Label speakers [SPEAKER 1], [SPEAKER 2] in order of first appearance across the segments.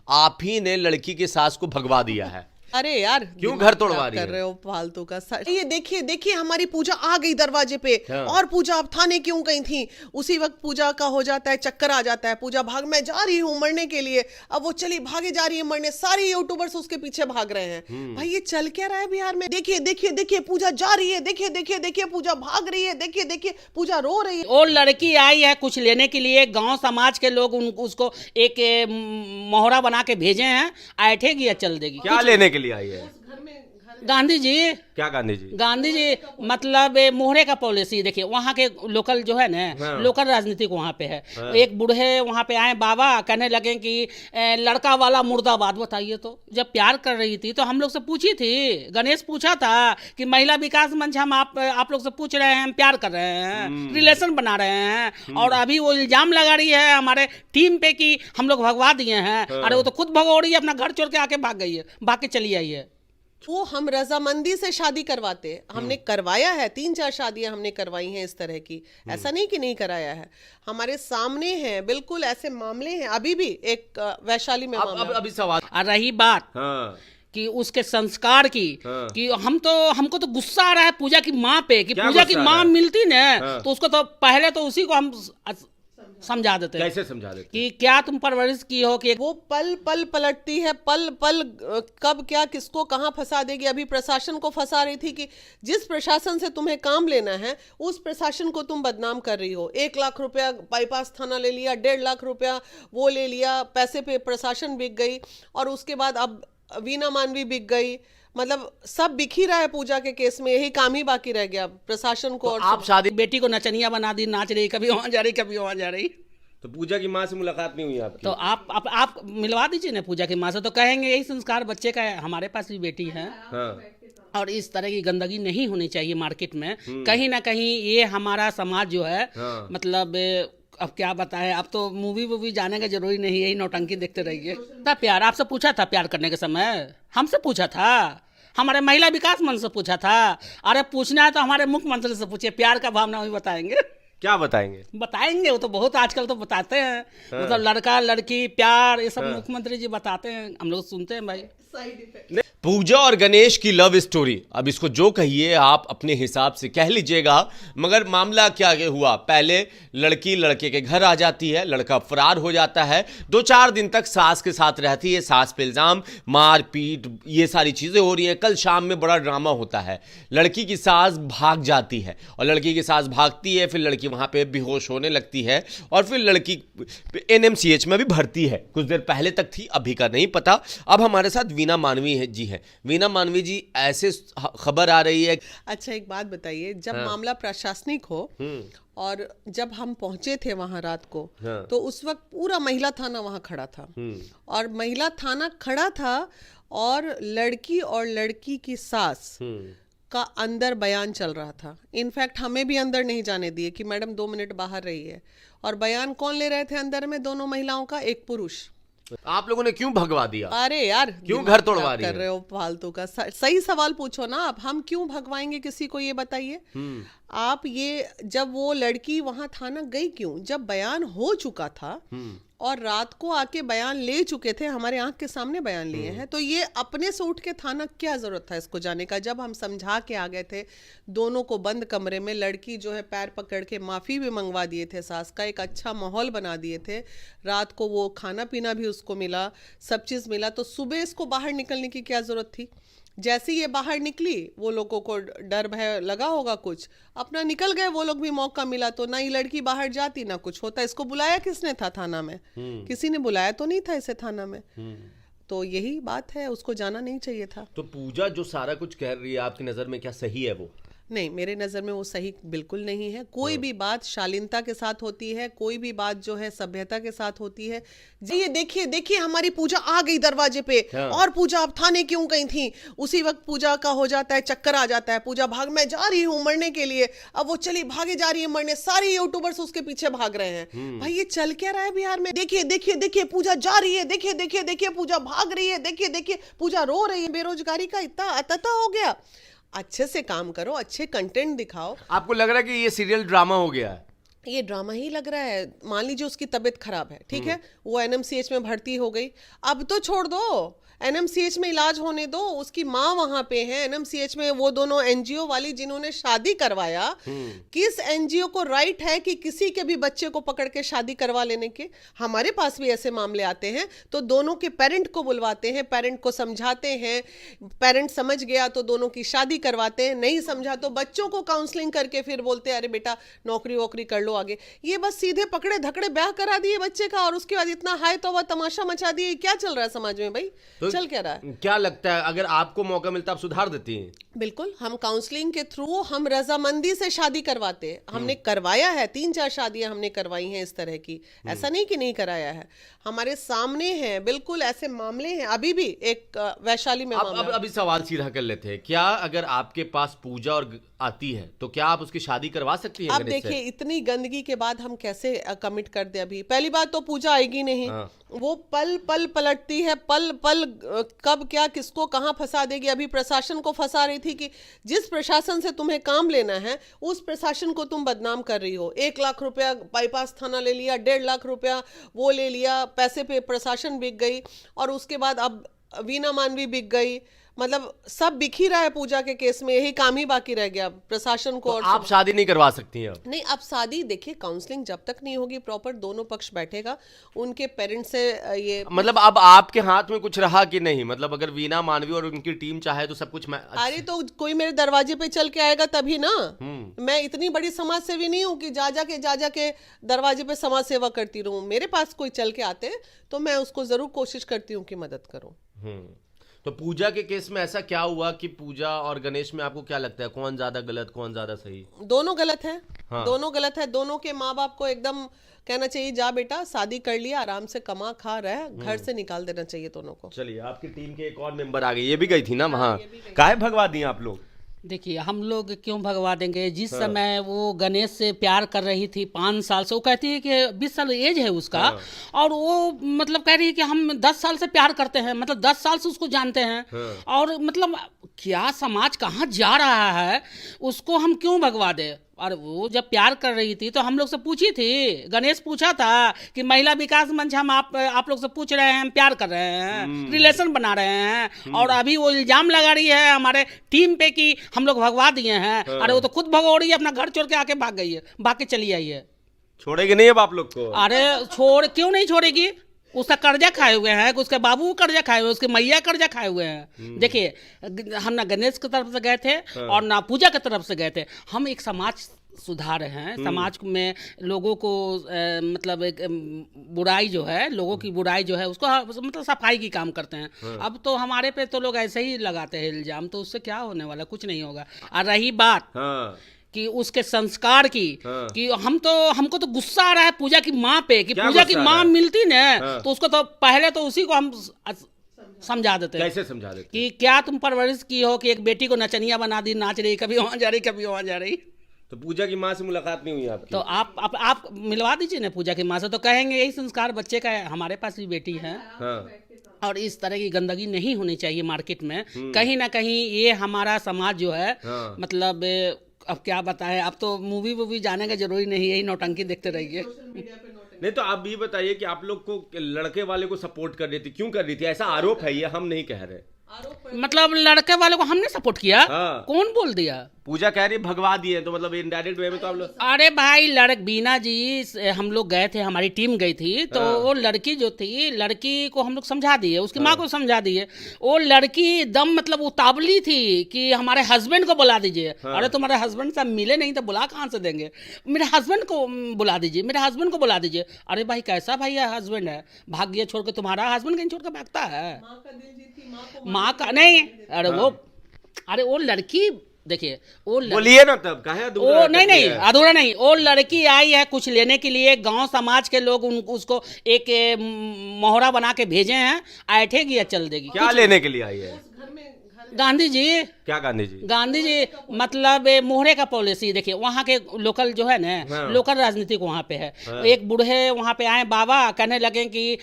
[SPEAKER 1] आप ही ने लड़की की सास को भगवा दिया है।
[SPEAKER 2] अरे यार
[SPEAKER 1] क्यों घर तोड़वा रही
[SPEAKER 2] कर रहे
[SPEAKER 1] है?
[SPEAKER 2] हो फालतू का। ये देखिए देखिए हमारी पूजा आ गई दरवाजे पे।
[SPEAKER 1] हाँ।
[SPEAKER 2] और पूजा अब थाने क्यों गई थी? उसी वक्त पूजा का हो जाता है, चक्कर आ जाता है। पूजा भाग, मैं जा रही हूँ मरने के लिए। अब वो चली भागे जा रही है मरने, सारे यूट्यूबर्स उसके पीछे भाग रहे हैं। भाई ये चल क्या रहा है बिहार में? देखिए देखिए देखिए पूजा जा रही है, देखिए देखिए देखिए पूजा भाग रही है, देखिए देखिए पूजा रो रही है।
[SPEAKER 3] और लड़की आई है कुछ लेने के लिए, गांव समाज के लोग उसको एक मोहरा बना के भेजे हैं, ऐठेगी या चल देगी।
[SPEAKER 1] क्या लेने के लिए आई है?
[SPEAKER 3] गांधी जी,
[SPEAKER 1] क्या गांधी जी?
[SPEAKER 3] गांधी जी मतलब मोहरे का पॉलिसी देखिए, वहाँ के लोकल जो है ना,
[SPEAKER 1] हाँ।
[SPEAKER 3] लोकल राजनीतिक वहाँ पे है।
[SPEAKER 1] हाँ।
[SPEAKER 3] एक बूढ़े वहाँ पे आए बाबा, कहने लगे कि लड़का वाला मुर्दाबाद। बताइए तो, जब प्यार कर रही थी तो हम लोग से पूछी थी, गणेश पूछा था कि महिला विकास मंच हम आप लोग से पूछ रहे हैं, हम प्यार कर रहे हैं, रिलेशन बना रहे हैं, और अभी वो इल्जाम लगा रही है हमारे टीम पे कि हम लोग भगवा दिए हैं। अरे वो तो खुद भगो रही है, अपना घर छोड़ के आके भाग गई है, भाग के चली आई है।
[SPEAKER 2] वो हम रजामंदी से शादी करवाते, हमने करवाया है, 3-4 शादियां हमने करवाई हैं इस तरह की। ऐसा नहीं कि नहीं कराया है, हमारे सामने हैं, बिल्कुल ऐसे मामले हैं। अभी भी एक वैशाली में मामला।
[SPEAKER 1] अभी सवाल।
[SPEAKER 3] और रही बात
[SPEAKER 1] हाँ।
[SPEAKER 3] कि उसके संस्कार की,
[SPEAKER 1] हाँ।
[SPEAKER 3] कि हमको तो गुस्सा आ रहा है पूजा की माँ पे, कि
[SPEAKER 1] क्या
[SPEAKER 3] पूजा की
[SPEAKER 1] गुस्सा आ
[SPEAKER 3] माँ
[SPEAKER 1] रहा है?
[SPEAKER 3] मिलती ना
[SPEAKER 1] हाँ।
[SPEAKER 3] तो उसको तो पहले तो उसी को हम समझा देते हैं
[SPEAKER 1] कैसे समझा देते?
[SPEAKER 3] कि क्या तुम परवरिश की हो कि
[SPEAKER 2] वो पल पल पलटती है, पल पल कब क्या किसको कहाँ फंसा देगी। अभी प्रशासन को फंसा रही थी कि जिस प्रशासन से तुम्हें काम लेना है उस प्रशासन को तुम बदनाम कर रही हो। 1 लाख रुपया बाईपास थाना ले लिया, 1.5 लाख रुपया वो ले लिया, पैसे पे प्रशासन बिक गई, और उसके बाद अब वीना मानवी बिक गई। मतलब सब बिक ही रहा है पूजा के केस में, यही काम ही बाकी रह गया प्रशासन को।
[SPEAKER 1] तो
[SPEAKER 2] और
[SPEAKER 1] आप शादी,
[SPEAKER 3] बेटी को नचनिया बना दी, नाच रही, कभी वहां जा रही कभी वहां जा रही।
[SPEAKER 1] तो पूजा की माँ से मुलाकात नहीं हुई आपकी?
[SPEAKER 3] तो आप मिलवा दीजिए ना पूजा की माँ से, तो कहेंगे यही संस्कार बच्चे का है। हमारे पास भी बेटी है,
[SPEAKER 1] हाँ।
[SPEAKER 3] और इस तरह की गंदगी नहीं होनी चाहिए मार्केट में। कहीं ना कहीं ये हमारा समाज जो है,
[SPEAKER 1] हाँ।
[SPEAKER 3] मतलब अब क्या बताएं, अब तो मूवी जाने का जरूरी नहीं, यही नौटंकी देखते रहिए। तब प्यार आपसे पूछा था, प्यार करने के समय हमसे पूछा था, हमारे महिला विकास मंच से पूछा था। अरे पूछना है तो हमारे मुख्यमंत्री से पूछिए, प्यार का भावना भी बताएंगे।
[SPEAKER 1] क्या बताएंगे?
[SPEAKER 3] बताएंगे, वो तो बहुत आजकल तो बताते हैं। मतलब लड़का लड़की प्यार ये सब मुख्यमंत्री जी बताते हैं, हम लोग सुनते हैं भाई।
[SPEAKER 1] पूजा और गणेश की लव स्टोरी, अब इसको जो कहिए आप अपने हिसाब से कह लीजिएगा, मगर मामला क्या हुआ? पहले लड़की लड़के के घर आ जाती है, लड़का फरार हो जाता है, 2-4 दिन तक सास के साथ रहती है, सास पे इल्जाम, मार पीट, ये सारी चीजें हो रही हैं। कल शाम में बड़ा ड्रामा होता है, लड़की की सास भाग जाती है, और लड़की की सास भागती है, फिर लड़की वहां पे बेहोश होने लगती है, और फिर लड़की NMCH में भी भर्ती है। कुछ देर पहले तक थी, अभी का नहीं पता। अब हमारे साथ वीना मानवी जी है। वीना मानवी जी, ऐसे खबर आ रही है।
[SPEAKER 2] अच्छा एक बात बताइए, जब मामला प्रशासनिक हो और जब हम पहुंचे थे वहां रात को, तो उस वक्त पूरा महिला थाना वहां खड़ा था, और महिला थाना खड़ा था, और लड़की और लड़की की सास का अंदर बयान चल रहा था। इनफैक्ट हमें भी अंदर नहीं जाने दिए कि मैडम 2 मिनट बाहर रहिए। और बयान कौन ले रहे थे अंदर में? दोनों महिलाओं का, एक पुरुष।
[SPEAKER 1] आप लोगों ने क्यों भगवा दिया?
[SPEAKER 2] अरे यार
[SPEAKER 1] क्यों घर तोड़वा रही
[SPEAKER 2] कर रहे हो फालतू का। सही सवाल पूछो ना आप, हम क्यों भगवाएंगे किसी को, ये बताइए आप। ये जब वो लड़की वहां थाना गई क्यों? जब बयान हो चुका था और रात को आके बयान ले चुके थे, हमारे आंख के सामने बयान लिए हैं, तो ये अपने से उठ के थाना क्या जरूरत था इसको जाने का? जब हम समझा के आ गए थे दोनों को बंद कमरे में, लड़की जो है पैर पकड़ के माफी भी मंगवा दिए थे सास का, एक अच्छा माहौल बना दिए थे, रात को वो खाना पीना भी उसको मिला, सब चीज मिला, तो सुबह इसको बाहर निकलने की क्या जरूरत थी? जैसे ये बाहर निकली, वो लोगों को डर भय लगा होगा, कुछ अपना निकल गए वो लोग भी, मौका मिला तो। ना ही लड़की बाहर जाती ना कुछ होता। इसको बुलाया किसने था थाना में? किसी ने बुलाया तो नहीं था इसे थाना में। तो यही बात है, उसको जाना नहीं चाहिए था।
[SPEAKER 1] तो पूजा जो सारा कुछ कह रही है, आपकी नजर में क्या सही है वो?
[SPEAKER 2] नहीं, मेरे नज़र में वो सही बिल्कुल नहीं है। कोई भी बात शालीनता के साथ होती है, कोई भी बात जो है सभ्यता के साथ होती है। जी ये देखिए देखिए हमारी पूजा आ गई दरवाजे पे। और पूजा अब थाने क्यों गई थी? उसी वक्त पूजा का हो जाता है, चक्कर आ जाता है। पूजा भाग, मैं जा रही हूँ मरने के लिए। अब वो चली भागे जा रही है मरने, सारे यूट्यूबर्स उसके पीछे भाग रहे हैं। भाई ये चल क्या रहा है बिहार में? देखिए देखिए देखिए पूजा जा रही है, देखिए देखिए देखिए पूजा भाग रही है, देखिए देखिए पूजा रो रही है। बेरोजगारी का इतना अतता हो गया। अच्छे से काम करो, अच्छे कंटेंट दिखाओ।
[SPEAKER 1] आपको लग रहा है कि ये सीरियल ड्रामा हो गया है?
[SPEAKER 2] ये ड्रामा ही लग रहा है। मान लीजिए उसकी तबीयत खराब है, ठीक है, वो एनएमसीएच में भर्ती हो गई, अब तो छोड़ दो, एनएमसीएच में इलाज होने दो, उसकी माँ वहां पे है एनएमसीएच में। वो दोनों एनजीओ वाली जिन्होंने शादी करवाया, किस एनजीओ को राइट है कि किसी के भी बच्चे को पकड़ के शादी करवा लेने के? हमारे पास भी ऐसे मामले आते हैं तो दोनों के पेरेंट को बुलवाते हैं, पेरेंट को समझाते हैं, पेरेंट समझ गया तो दोनों की शादी करवाते हैं, नहीं समझा तो बच्चों को काउंसलिंग करके फिर बोलते हैं अरे बेटा नौकरी वोकरी कर लो आगे। ये बस सीधे पकड़े धकड़े ब्याह करा दिए बच्चे का और उसके बाद इतना हाय तौबा तमाशा मचा दिए। क्या चल रहा है समाज में भाई?
[SPEAKER 1] तो
[SPEAKER 2] चल क्या रहा है?
[SPEAKER 1] क्या लगता है अगर आपको मौका मिलता आप सुधार देती हैं?
[SPEAKER 2] बिल्कुल, हम काउंसलिंग के थ्रू हम रजामंदी से शादी करवाते हैं। हमने करवाया है, 3-4 शादियां हमने करवाई हैं इस तरह की, ऐसा नहीं कि नहीं कराया है, हमारे सामने हैं, बिल्कुल ऐसे मामले हैं। अभी भी एक वैशाली में मामला।
[SPEAKER 1] अब अभी सवाल सीधा कर लेते हैं, क्या अगर आपके पास पूजा और आती है तो क्या आप उसकी शादी करवा सकती हैं?
[SPEAKER 2] अब देखिए इतनी गंदगी के बाद हम कैसे कमिट कर दे? अभी पहली बात तो पूजा आएगी नहीं, वो पल पल पलटती है, पल पल कब क्या किसको कहाँ फंसा देगी। अभी प्रशासन को फंसा रही थी कि जिस प्रशासन से तुम्हें काम लेना है उस प्रशासन को तुम बदनाम कर रही हो। 1 लाख रुपया बाईपास थाना ले लिया, 1.5 लाख रुपया वो ले लिया, पैसे पे प्रशासन बिक गई, और उसके बाद अब वीना मानवी बिक गई। मतलब सब बिक ही रहा है पूजा के केस में, यही काम ही बाकी रह गया प्रशासन को।
[SPEAKER 1] तो
[SPEAKER 2] और
[SPEAKER 1] आप शादी नहीं करवा सकती हैं अब?
[SPEAKER 2] नहीं, अब शादी देखिए, काउंसलिंग जब तक नहीं होगी प्रॉपर, दोनों पक्ष बैठेगा, उनके पेरेंट्स से ये
[SPEAKER 1] मतलब अब आपके हाथ में कुछ रहा कि नहीं? मतलब अगर वीना मानवी और उनकी टीम चाहे तो सब कुछ
[SPEAKER 2] अरे तो कोई मेरे दरवाजे पे चल के आएगा तभी ना। मैं इतनी बड़ी समाज सेवी नहीं हूँ कि जा जा के दरवाजे पे समाज सेवा करती रहूं। मेरे पास कोई चल के आते तो मैं उसको जरूर कोशिश करती हूँ कि मदद करूं।
[SPEAKER 1] तो पूजा के केस में ऐसा क्या हुआ कि पूजा और गणेश में आपको क्या लगता है कौन ज्यादा गलत कौन ज्यादा सही?
[SPEAKER 2] दोनों गलत है।
[SPEAKER 1] हाँ।
[SPEAKER 2] दोनों गलत है। दोनों के माँ बाप को एकदम कहना चाहिए जा बेटा शादी कर लिया, आराम से कमा खा रहा, घर से निकाल देना चाहिए दोनों को।
[SPEAKER 1] चलिए आपकी टीम के एक और मेंबर आ गए, ये भी गई थी ना वहाँ, काहे भगवा दिए आप लोग?
[SPEAKER 3] देखिए हम लोग क्यों भगवा देंगे? जिस समय वो गणेश से प्यार कर रही थी 5 साल से, वो कहती है कि 20 साल एज है उसका, और वो मतलब कह रही है कि हम 10 साल से प्यार करते हैं, मतलब 10 साल से उसको जानते हैं। और मतलब क्या समाज कहाँ जा रहा है, उसको हम क्यों भगवा दे? और वो जब प्यार कर रही थी तो हम लोग से पूछी थी, गणेश पूछा था कि महिला विकास मंच हम आप लोग से पूछ रहे हैं, हम प्यार कर रहे हैं, रिलेशन बना रहे हैं, और अभी वो इल्जाम लगा रही है हमारे टीम पे कि हम लोग भगवा दिए हैं। अरे वो तो खुद भगवा रही है, अपना घर छोड़ के आके भाग गई है, भाग के चली आई है।
[SPEAKER 1] छोड़ेगी नहीं अब आप लोग को?
[SPEAKER 3] अरे क्यों नहीं छोड़ेगी? उसका कर्जा खाए हुए हैं, उसके बाबू कर्जा खाए हुए हैं, उसके मैया कर्जा खाए हुए हैं। देखिए हम ना गणेश की तरफ से गए थे और ना पूजा की तरफ से गए थे, हम एक समाज सुधार हैं, समाज में लोगों को मतलब एक बुराई जो है, लोगों की बुराई जो है उसको मतलब सफाई की काम करते हैं। अब तो हमारे पे तो लोग ऐसे ही लगाते हैं इल्जाम, तो उससे क्या होने वाला? कुछ नहीं होगा। और रही बात कि उसके संस्कार की, कि हमको तो गुस्सा आ रहा है पूजा की माँ पे, कि पूजा की माँ मिलती ना तो उसको तो पहले तो उसी को हम समझा देते।
[SPEAKER 1] कैसे समझा देते?
[SPEAKER 3] कि क्या तुम परवरिश की हो कि एक बेटी को नचनिया बना दी, नाच रही, कभी वहां जा रही कभी वहां जा रही।
[SPEAKER 1] तो पूजा की माँ से मुलाकात नहीं हुई आपकी?
[SPEAKER 3] तो आप मिलवा दीजिए ना पूजा की माँ से, तो कहेंगे यही संस्कार बच्चे का है। हमारे पास भी बेटी है। और इस तरह की गंदगी नहीं होनी चाहिए मार्केट में। कहीं ना कहीं ये हमारा समाज जो है मतलब अब क्या बताएं, अब तो मूवी जाने का जरूरी नहीं, यही नौटंकी देखते रहिए।
[SPEAKER 1] नहीं तो आप भी बताइए कि आप लोग को लड़के वाले को सपोर्ट कर रही थी, क्यों कर रही थी? ऐसा आरोप है, ये हम नहीं कह रहे।
[SPEAKER 3] मतलब लड़के वाले को हमने सपोर्ट किया? कौन बोल दिया?
[SPEAKER 1] पूजा कह रही भगवा दिए, तो मतलब इनडायरेक्ट वे में तो आप लोग।
[SPEAKER 3] अरे भाई बीना जी हम लोग गए थे, हमारी टीम गई थी, तो वो लड़की जो थी, लड़की को हम लोग समझा दिए, उसकी माँ को समझा दिए। वो लड़की एकदम मतलब उतावली थी कि हमारे हस्बैंड को बुला दीजिए। अरे तुम्हारे हस्बैंड से मिले नहीं तो बुला कहाँ से देंगे? मेरे हस्बैंड को बुला दीजिए, मेरे हस्बैंड को बुला दीजिए। अरे भाई कैसा भैया हस्बैंड है, भाग गया छोड़ के? तुम्हारा हस्बैंड कहीं छोड़ के भागता है? माँ का नहीं। अरे वो लड़की देखिए,
[SPEAKER 1] बोलिए ना तब कहे
[SPEAKER 3] वो नहीं अधूरा नहीं। वो लड़की आई है कुछ लेने के लिए, गांव समाज के लोग उसको एक मोहरा बना के भेजे हैं, ऐठेगी या चल देगी।
[SPEAKER 1] क्या लेने के लिए आई है?
[SPEAKER 3] गांधी जी,
[SPEAKER 1] क्या गांधी जी?
[SPEAKER 3] गांधी जी मतलब ये मोहरे का पॉलिसी देखिए, वहाँ के लोकल जो है ना,
[SPEAKER 1] हाँ।
[SPEAKER 3] लोकल राजनीतिक वहाँ पे है।
[SPEAKER 1] हाँ।
[SPEAKER 3] एक बूढ़े वहाँ पे आए बाबा, कहने लगे कि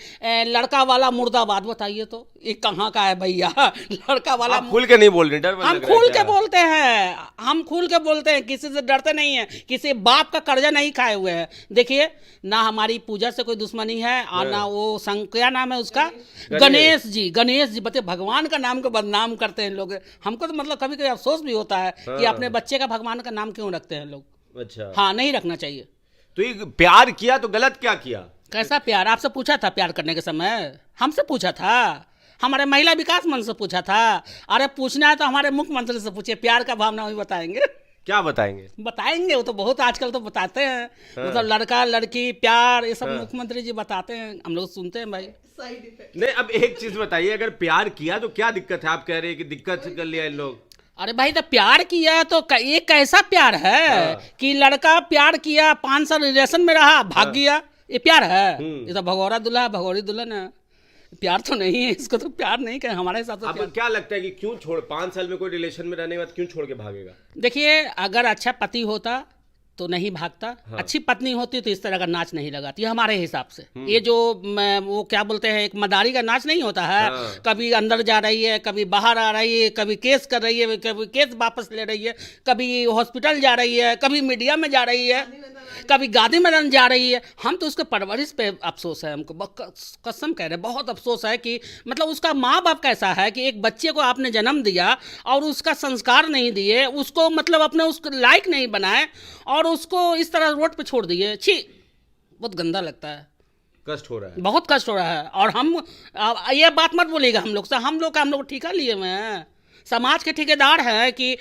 [SPEAKER 3] लड़का वाला मुर्दाबाद। बताइए तो ये कहाँ का है भैया? लड़का वाला
[SPEAKER 1] आप खुल के नहीं बोल रहे, डर
[SPEAKER 3] हम
[SPEAKER 1] लग रहा है
[SPEAKER 3] खुल के
[SPEAKER 1] क्या?
[SPEAKER 3] बोलते हैं, हम खुल के बोलते हैं, किसी से डरते नहीं है, किसी बाप का कर्जा नहीं खाए हुए हैं। देखिए ना हमारी पूजा से कोई दुश्मनी है और ना वो क्या नाम है उसका, गणेश जी। गणेश जी बताइए, भगवान का नाम को बदनाम करते हैं लोग। हमको तो मतलब कभी कभी अफसोस भी होता है कि अपने बच्चे का भगवान का नाम क्यों रखते हैं लोग।
[SPEAKER 1] अच्छा,
[SPEAKER 3] हाँ, नहीं रखना चाहिए।
[SPEAKER 1] तो ये प्यार किया तो गलत क्या किया?
[SPEAKER 3] कैसा प्यार? आपसे पूछा था प्यार करने के समय? हमसे पूछा था? हमारे महिला विकास मंच से पूछा था? अरे पूछना है तो हमारे मुख्यमंत्री से पूछिए, प्यार का भावना वही बताएंगे।
[SPEAKER 1] क्या बताएंगे?
[SPEAKER 3] बताएंगे, वो तो बहुत आजकल तो बताते हैं। मतलब लड़का लड़की प्यार ये सब मुख्यमंत्री जी बताते हैं, हम लोग सुनते हैं भाई।
[SPEAKER 2] Side effect.
[SPEAKER 1] नहीं, अब एक चीज बताइए, अगर प्यार किया तो क्या दिक्कत है? आप कह रहे हैं कि दिक्कत कर लिया इन लोग।
[SPEAKER 3] अरे भाई, तो प्यार किया तो ये कैसा प्यार है कि लड़का प्यार किया, 5 साल रिलेशन में रहा, भाग गया, ये प्यार है? ये तो भगोरा दूल्हा भगोरी दुल्हन है, प्यार तो नहीं है। इसको तो प्यार नहीं कहें हमारे हिसाब से।
[SPEAKER 1] आपको क्या लगता है कि क्यों छोड़, 5 साल में कोई रिलेशन में रहने के बाद क्यों छोड़ के भागेगा?
[SPEAKER 3] देखिए, अगर अच्छा पति होता तो नहीं भागता, अच्छी पत्नी होती तो इस तरह का नाच नहीं लगाती, ये हमारे हिसाब से। ये जो वो क्या बोलते हैं, एक मदारी का नाच नहीं होता है, कभी अंदर जा रही है, कभी बाहर आ रही है, कभी केस कर रही है, कभी केस वापस ले रही है, कभी हॉस्पिटल जा रही है, कभी मीडिया में जा रही है, कभी गादी मैदान जा रही है। हम तो उसके परवरिश पे अफसोस है, हमको कसम कह रहे हैं, बहुत अफसोस है कि मतलब उसका माँ बाप कैसा है कि एक बच्चे को आपने जन्म दिया और उसका संस्कार नहीं दिए, उसको मतलब अपने उसको लायक नहीं बनाए और उसको इस तरह रोड पे छोड़ दिए। छी, बहुत गंदा लगता है,
[SPEAKER 1] कष्ट हो रहा है,
[SPEAKER 3] बहुत कष्ट हो रहा है। और हम ये बात मत बोलिएगा हम लोग से, हम लोग ठेका लिए हुए हैं, समाज के ठेकेदार हैं कि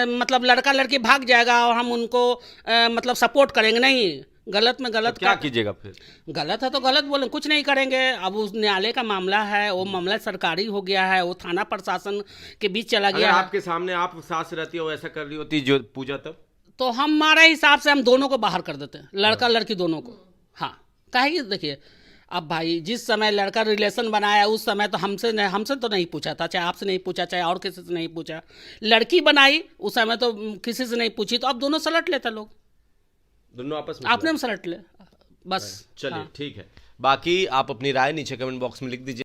[SPEAKER 3] मतलब लड़का लड़की भाग जाएगा और हम उनको मतलब सपोर्ट करेंगे। नहीं, गलत में गलत।
[SPEAKER 1] तो क्या कीजिएगा फिर?
[SPEAKER 3] गलत है तो गलत बोले, कुछ नहीं करेंगे। अब उस न्यायालय का मामला है, वो मामला सरकारी हो गया है, वो थाना प्रशासन के बीच चला गया है।
[SPEAKER 1] आपके सामने आप सास रहती हो, ऐसा कर रही होती जो पूजा, तब
[SPEAKER 3] तो हमारे हिसाब से हम दोनों को बाहर कर देते हैं, लड़का लड़की दोनों को। हाँ, काहे देखिए, अब भाई जिस समय लड़का रिलेशन बनाया उस समय तो हमसे तो नहीं पूछा था, चाहे आपसे नहीं पूछा, चाहे और किसी से नहीं पूछा। लड़की बनाई उस समय तो किसी से नहीं पूछी, तो अब दोनों सलट लेते लोग,
[SPEAKER 1] दोनों आपस में
[SPEAKER 3] आपने सलट ले बस।
[SPEAKER 1] चलिए ठीक है, बाकी आप अपनी राय नीचे कमेंट बॉक्स में लिख दीजिए।